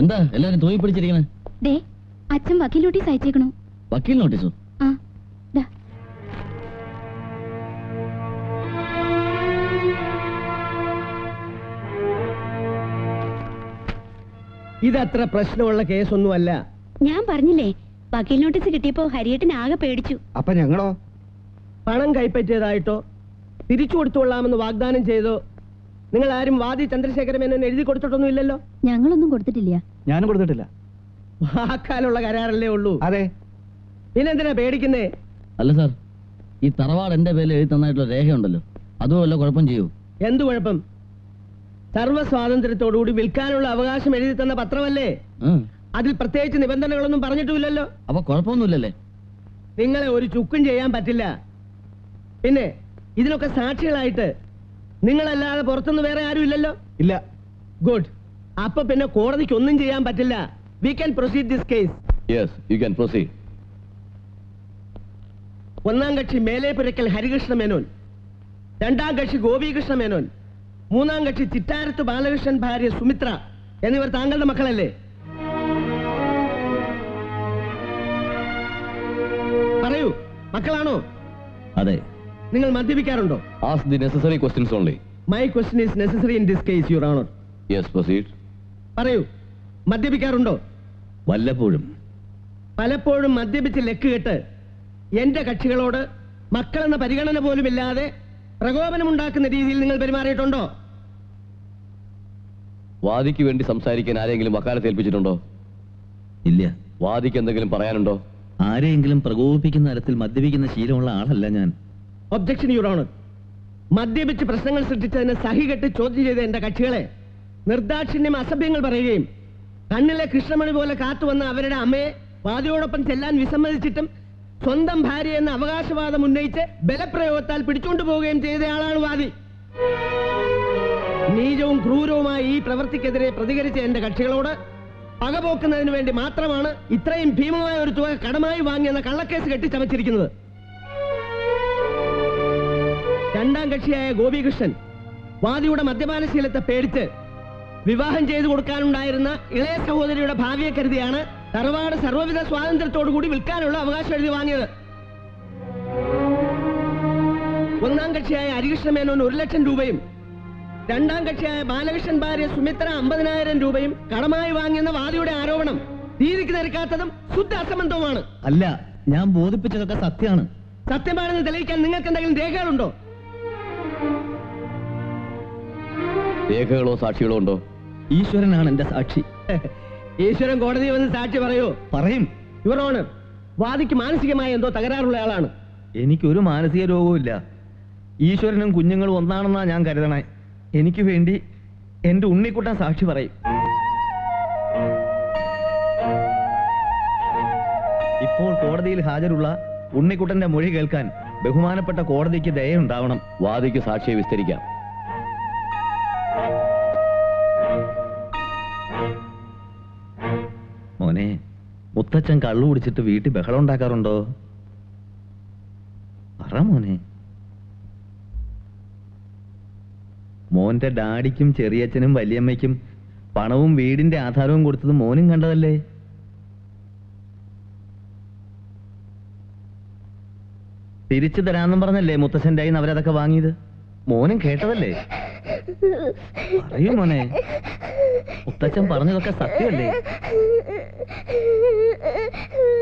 എന്താ എല്ലാരും തൂങ്ങി പിടിച്ചിരിക്കണേ? ദേ അച്ഛൻ വക്കീൽ നോട്ടീസ് അയച്ചേക്കണു. വക്കീൽ നോട്ടീസോ? ആ ദാ. ഇതത്ര പ്രശ്നമുള്ള കേസൊന്നുമല്ല. ഞാൻ പറഞ്ഞില്ലേ, വക്കീൽ നോട്ടീസ് കിട്ടിയപ്പോ ഹരിയേട്ടൻ ആകെ പേടിച്ചു. അപ്പൊ ഞങ്ങളോ? പണം കൈപ്പറ്റിയതായിട്ടോ തിരിച്ചു കൊടുത്തുകൊള്ളാമെന്ന് വാഗ്ദാനം ചെയ്തോ നിങ്ങൾ ആരും വാദി ചന്ദ്രശേഖര മേനോൻ എഴുതി കൊടുത്തിട്ടൊന്നും ഇല്ലല്ലോ. ഞങ്ങളൊന്നും കൊടുത്തിട്ടില്ല. ഞാനും കൊടുത്തിട്ടില്ല. വാക്കാലുള്ള കരാറല്ലേ ഉള്ളൂ. അതെ. പിന്നെന്തിനാ പേടിക്കുന്നേ? അല്ല സാർ, ഈ തറവാട് എന്റെ പേരിൽ എഴുതി തന്നായിട്ടുള്ള രേഖയുണ്ടല്ലോ, അതുമല്ല കുഴപ്പം ചെയ്യൂ? എന്തു കുഴപ്പം? സർവ്വ സ്വാതന്ത്ര്യത്തോടുകൂടി വിൽക്കാനുള്ള അവകാശം എഴുതി തന്ന പത്രമല്ലേ? അതിൽ പ്രത്യേകിച്ച് നിബന്ധനകളൊന്നും പറഞ്ഞിട്ടുമില്ലല്ലോ. അപ്പൊ കുഴപ്പമൊന്നുമില്ലല്ലേ? നിങ്ങളെ ഒരു ചുക്കും ചെയ്യാൻ പറ്റില്ല. പിന്നെ ഇതിനൊക്കെ സാക്ഷികളായിട്ട് നിങ്ങളല്ലാതെ പുറത്തുനിന്ന് വേറെ ആരും ഇല്ലല്ലോ. ഇല്ല. ഗുഡ്. അപ്പൊ പിന്നെ കോടതിക്ക് ഒന്നും ചെയ്യാൻ പറ്റില്ല. We can proceed this case. Yes, you can proceed. ഒന്നാം കക്ഷി മേലേപുരക്കൽ ഹരികൃഷ്ണ മേനോൻ, രണ്ടാം കക്ഷി ഗോപികൃഷ്ണ മേനോൻ, മൂന്നാം കക്ഷി ചിറ്റാരത്ത് ബാലകൃഷ്ണൻ ഭാര്യ സുമിത്ര എന്നിവർ താങ്കളുടെ മക്കളല്ലേ? പറയൂ, മക്കളാണോ? അതെ. നിങ്ങൾ മദ്യപിക്കാറുണ്ടോ? Ask the necessary questions only. My question is necessary in this case, Your Honor. Yes, proceed. പറയൂ, മദ്യപിക്കാറുണ്ടോ? വല്ലപ്പോഴും. പലപ്പോഴും മദ്യപിച്ച് ലക്ക് കെട്ട് എന്റെ കക്ഷികളോട് മക്കളെന്ന പരിഗണന പോലുമില്ലാതെ പ്രകോപനമുണ്ടാക്കുന്ന രീതിയിൽ നിങ്ങൾ പെരുമാറിയിട്ടുണ്ടോ? വാദിക്ക് വേണ്ടി സംസാരിക്കാൻ ആരെങ്കിലും വക്കാലത്ത് ഏൽപ്പിച്ചിട്ടുണ്ടോ? ഇല്ല. വാദിക്ക് എന്തെങ്കിലും പറയാനുണ്ടോ? ആരെയെങ്കിലും പ്രകോപിപ്പിക്കുന്ന തരത്തിൽ മദ്യപിക്കുന്ന ശീലമുള്ള ആളല്ല ഞാൻ. Objection, your honour. മദ്യപിച്ച് പ്രശ്നങ്ങൾ സൃഷ്ടിച്ചതിന് സഹികെട്ട് ചോദ്യം ചെയ്ത എന്റെ കക്ഷികളെ നിർദാക്ഷിണ്യം അസഭ്യങ്ങൾ പറയുകയും കണ്ണിലെ കൃഷ്ണമണി പോലെ കാത്തുവന്ന അവരുടെ അമ്മയെ വാദിയോടൊപ്പം ചെല്ലാൻ വിസമ്മതിച്ചിട്ടും സ്വന്തം ഭാര്യ എന്ന അവകാശവാദം ഉന്നയിച്ച് ബലപ്രയോഗത്താൽ പിടിച്ചുകൊണ്ടു പോവുകയും ചെയ്തയാളാണ് വാദി. നീചവും ക്രൂരവുമായ ഈ പ്രവൃത്തിക്കെതിരെ പ്രതികരിച്ച എന്റെ കക്ഷികളോട് പകപോക്കുന്നതിന് വേണ്ടി മാത്രമാണ് ഇത്രയും ഭീമമായ ഒരു തുക കടമായി വാങ്ങിയെന്ന കള്ളക്കേസ് കെട്ടിച്ചമച്ചിരിക്കുന്നത്. രണ്ടാം കക്ഷിയായ ഗോപികൃഷ്ണൻ വാദിയുടെ മദ്യപാനശീലത്തെ പേടിച്ച് വിവാഹം ചെയ്തു കൊടുക്കാനുണ്ടായിരുന്ന ഇളയ സഹോദരിയുടെ ഭാവിയെ കരുതിയാണ് തറവാട് സർവ്വവിധ സ്വാതന്ത്ര്യത്തോടുകൂടി വിൽക്കാനുള്ള അവകാശം എഴുതി വാങ്ങിയത്. ഒന്നാം കക്ഷിയായ ഹരികൃഷ്ണ മേനോൻ 1,00,000 രൂപയും രണ്ടാം കക്ഷിയായ ബാലകൃഷ്ണൻ ഭാര്യ സുമിത്ര 50,000 രൂപയും കടമായി വാങ്ങിയെന്ന വാദിയുടെ ആരോപണം നീതിക്ക് നിരക്കാത്തതും ശുദ്ധ അസംബന്ധവുമാണ്. അല്ല, ഞാൻ ബോധിപ്പിച്ചതൊക്കെ സത്യമാണ്. സത്യമാണെന്ന് തെളിയിക്കാൻ നിങ്ങൾക്ക് എന്തെങ്കിലും രേഖകളുണ്ടോ? രേഖകളോ സാക്ഷികളോ ഉണ്ടോ? ഈശ്വരനാണ് എന്റെ സാക്ഷി. ഈശ്വരൻ കോടതി വന്ന് സാക്ഷി പറയൂ? പറയും. യുവർ ഓണർ, വാദിക്ക് മാനസികമായ എന്തോ തകരാറുള്ള ആളാണ്. എനിക്കൊരു മാനസിക രോഗവും ഇല്ല. ഈശ്വരനും കുഞ്ഞുങ്ങളും ഒന്നാണെന്നാ ഞാൻ കരുതണേ. എനിക്ക് വേണ്ടി എന്റെ ഉണ്ണിക്കുട്ടൻ സാക്ഷി പറയും. ഇപ്പോൾ കോടതിയിൽ ഹാജരുള്ള ഉണ്ണിക്കുട്ടന്റെ മൊഴി കേൾക്കാൻ ബഹുമാനപ്പെട്ട കോടതിക്ക് ദയയുണ്ടാവണം. വാദിക്ക് സാക്ഷിയെ വിസ്തരിക്കാം. മോനെ, മുത്തച്ഛൻ കള്ളു കുടിച്ചിട്ട് വീട്ടിൽ ബഹളം ഉണ്ടാക്കാറുണ്ടോ? പറ മോനെ. മോന്റെ ഡാഡിക്കും ചെറിയച്ഛനും വലിയമ്മയ്ക്കും പണവും വീടിന്റെ ആധാരവും കൊടുത്തത് മോനും കണ്ടതല്ലേ? തിരിച്ചു തരാന്നും പറഞ്ഞല്ലേ മുത്തച്ഛൻ്റെ കയ്യിൽ നിന്ന് അവരതൊക്കെ വാങ്ങിയത്? മോനും കേട്ടതല്ലേ? പറയൂ മോനെ, മുത്തച്ഛൻ പറഞ്ഞതൊക്കെ സത്യമല്ലേ?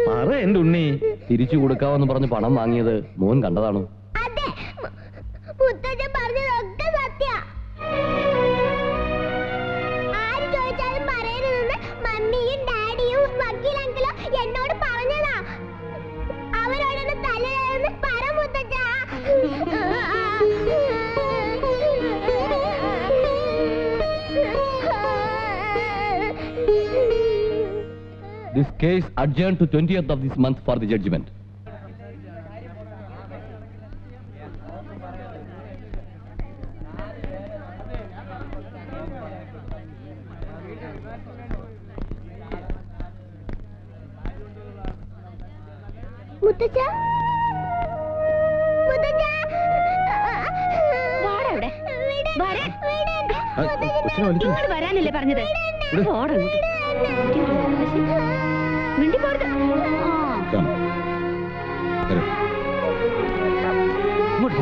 പറ എന്റെ ഉണ്ണി. തിരിച്ചു കൊടുക്കാവെന്ന് പറഞ്ഞ് പണം വാങ്ങിയത് മോൻ കണ്ടതാണോ? This case adjourned to 20th of this month for the judgment. മുത്തച്ഛ, മുത്തച്ഛ, വാടാ ഇവിടെ. ഇങ്ങോട്ട് വരാനല്ലേ പറഞ്ഞത്? പോടാ ഇങ്ങോട്ട്. മിണ്ടി പോരുത്.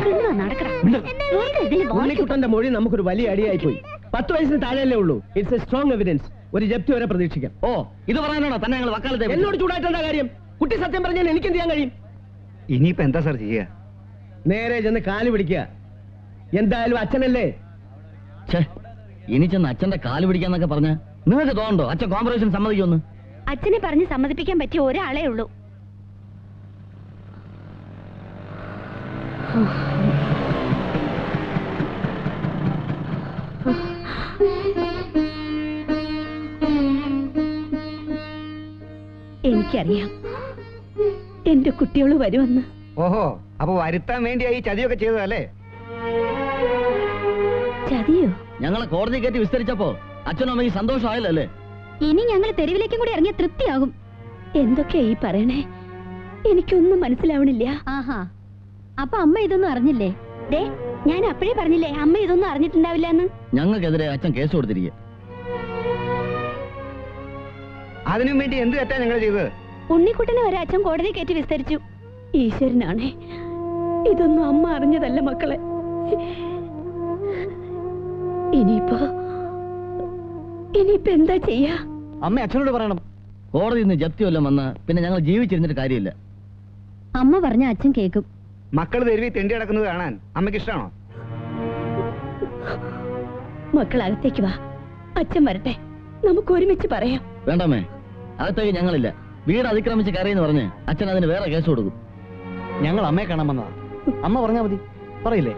ഇങ്ങ് നടക്കടാ. വെറുതെ ഇതില് വാ. ഉണ്ണിക്കുട്ടന്റെ മൊഴി നമുക്കൊരു വലിയ അടിയായി പോയി. 10 വയസ്സിന് താഴെയല്ലേ ഉള്ളൂ. It's A strong evidence. ഒരു ജപ്തി വരെ പ്രതീക്ഷിക്കാം. ഓ, ഇത് പറയാനാണോ തന്നെ ഞങ്ങൾ വക്കാലത്തെ എന്നോട് ചൂടായിട്ടെന്താ കാര്യം? കുട്ടി സത്യം പറഞ്ഞാൽ എനിക്ക് എന്ത് ചെയ്യാൻ കഴിയും? ഇനിയിപ്പോ എന്താ സാർ ചെയ്യുക? നേരെ ചെന്ന് കാല് പിടിക്കുക. എന്തായാലും അച്ഛനല്ലേ. ഇനി ചെന്ന് അച്ഛന്റെ കാല് പിടിക്കാന്നൊക്കെ പറഞ്ഞ നിങ്ങൾക്ക് തോന്നുന്നുണ്ടോ അച്ഛൻ കോംപ്രമൈസിന് സമ്മതിക്കുമെന്ന്? അച്ഛനെ പറഞ്ഞ് സമ്മതിപ്പിക്കാൻ പറ്റിയ ഒരാളേ ഉള്ളൂ. എനിക്കറിയാം എന്റെ കുട്ടികൾ വരുമെന്ന്. ഓഹോ, അപ്പൊ വരുത്താൻ വേണ്ടിയായി ചതിയൊക്കെ ചെയ്തതല്ലേ? ചതിയോ? ഞങ്ങളെ കോടതി കയറ്റി വിസ്തരിച്ചപ്പോ അച്ഛനും അമ്മയ്ക്ക് സന്തോഷമായല്ലോ അല്ലേ? ഇനി ഞങ്ങൾ തെരുവിലേക്കും കൂടി ഇറങ്ങിയ തൃപ്തിയാകും. എന്തൊക്കെയാ ഈ പറയണേ? എനിക്കൊന്നും മനസ്സിലാവണില്ല. ആഹാ, അപ്പൊ അമ്മ ഇതൊന്നും അറിഞ്ഞില്ലേ? ദേ, ഞാൻ അപ്പോഴേ പറഞ്ഞില്ലേ അമ്മ ഇതൊന്നും അറിഞ്ഞിട്ടുണ്ടാവില്ല എന്ന്. ഞങ്ങൾക്കെതിരെ അച്ഛൻ കേസ് കൊടുത്തിരിക്കുക. അതിനും വേണ്ടി എന്ത് തെറ്റാ ഞങ്ങൾ ചെയ്തത്? ഉണ്ണിക്കുട്ടനെ വരെ അച്ഛൻ കോടതി കയറ്റി വിസ്തരിച്ചു. ഈശ്വരനാണേ, ഇതൊന്നും അമ്മ അറിഞ്ഞതല്ല മക്കളെ. ഇനിയിപ്പോ എന്താ ചെയ്യാ? അമ്മ അച്ഛനോട് പറയണം. കോടതി നിന്ന് ജപ്തി വല്ലതും വന്ന പിന്നെ ഞങ്ങൾ ജീവിച്ചിരുന്നിട്ട് കാര്യമില്ല. അമ്മ പറഞ്ഞ അച്ഛൻ കേൾക്കും. മക്കൾ തെരുവി തെണ്ടി കിടക്കുന്നത് കാണാൻ അമ്മയ്ക്ക് ഇഷ്ടമാണോ? മക്കൾ അകത്തേക്ക് വാ, അച്ഛൻ വരട്ടെ, നമുക്ക് ഒരുമിച്ച് പറയാം. വേണ്ടമ്മേ, അകത്തേക്ക് ഞങ്ങളില്ല. വീട് അതിക്രമിച്ച് കയറിയെന്ന് പറഞ്ഞ് അച്ഛൻ അതിന് വേറെ കേസ് കൊടുക്കും. ഞങ്ങൾ അമ്മയെ കാണാൻ വന്നതാ. അമ്മ പറഞ്ഞാ മതി. പറയില്ലേ?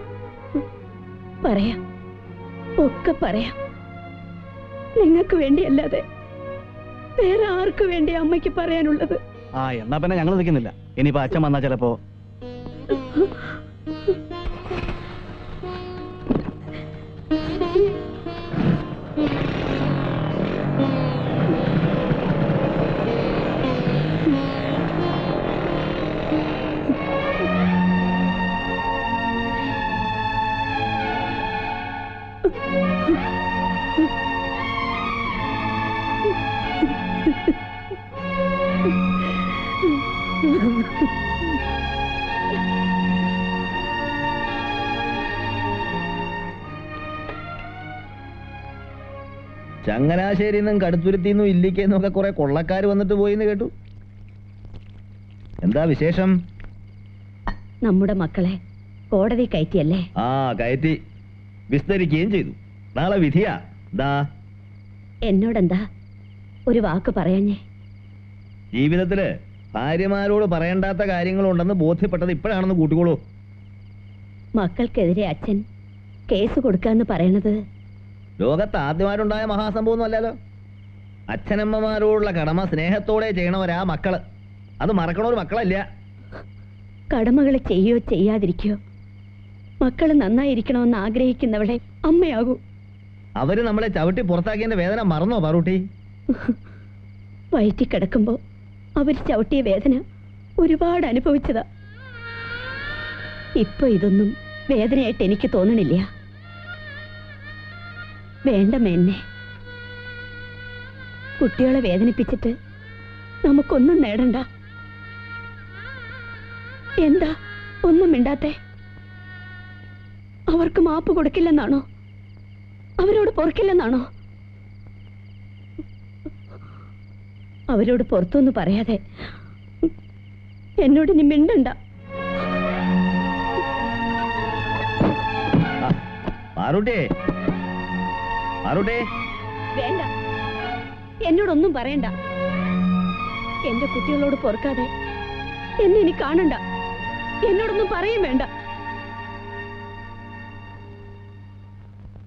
പറയാം, ഒക്കെ പറയാം. നിങ്ങൾക്ക് വേണ്ടിയല്ലാതെ വേറെ ആർക്കു വേണ്ടി അമ്മയ്ക്ക് പറയാനുള്ളത്? എന്നാ പിന്നെ ഞങ്ങൾ നിൽക്കുന്നില്ല. ഇനിയിപ്പോ അച്ഛൻ വന്നാ ചിലപ്പോ ചങ്ങനാശ്ശേരിന്നും കടുത്തുരുത്തിന്നും ഇല്ലിക്കെന്നും ഒക്കെ കുറെ കൊള്ളക്കാർ വന്നിട്ട് പോയിന്ന് കേട്ടു. എന്താ വിശേഷം? നമ്മുടെ മക്കളെ കോടതി കയറ്റിയല്ലേ? കയറ്റി വിസ്തരിക്കുകയും ചെയ്തു. നാളെ വിധിയാ. എന്നോടെന്താ ഒരു വാക്ക് പറയാഞ്ഞേ? ജീവിതത്തില് ഭാര്യമാരോട് പറയേണ്ടാത്ത കാര്യങ്ങളുണ്ടെന്ന് ബോധ്യപ്പെട്ടത് ഇപ്പോഴാണെന്ന് കൂട്ടിക്കോളൂ. മക്കൾക്കെതിരെ അച്ഛൻ കേസ് കൊടുക്കാന്ന് പറയണത് ലോകത്ത് ആദ്യമായിട്ടുണ്ടായ മഹാസംഭവം അല്ലല്ലോ. അച്ഛനമ്മമാരോടുള്ള കടമ സ്നേഹത്തോടെ ചെയ്യണവരാ മക്കള്. അത് മറക്കണൊരു മക്കളല്ല. കടമകൾ ചെയ്യോ ചെയ്യാതിരിക്കോ, മക്കള് നന്നായിരിക്കണമെന്ന് ആഗ്രഹിക്കുന്നവളെ അമ്മയാകൂ. അവര് നമ്മളെ ചവിട്ടി പുറത്താക്കിയതിന്റെ വേദന മറന്നോ പാറൂട്ടി? വയറ്റി കിടക്കുമ്പോ അവർ ചവിട്ടിയ വേദന ഒരുപാട് അനുഭവിച്ചതാ. ഇപ്പൊ ഇതൊന്നും വേദനയായിട്ട് എനിക്ക് തോന്നണില്ല. വേണ്ട മേന്നെ, കുട്ടികളെ വേദനിപ്പിച്ചിട്ട് നമുക്കൊന്നും നേടണ്ട. എന്താ ഒന്നും മിണ്ടാത്തെ? അവർക്ക് മാപ്പ് കൊടുക്കില്ലെന്നാണോ? അവരോട് പൊറുക്കില്ലെന്നാണോ? അവരോട് പുറത്തൊന്നും പറയാതെ എന്നോട് ഇനി മിണ്ടണ്ട. വേണ്ട, എന്നോടൊന്നും പറയണ്ട. എന്റെ കുട്ടികളോട് പൊറുക്കാതെ എന്നെ ഇനി കാണണ്ട. എന്നോടൊന്നും പറയും വേണ്ട.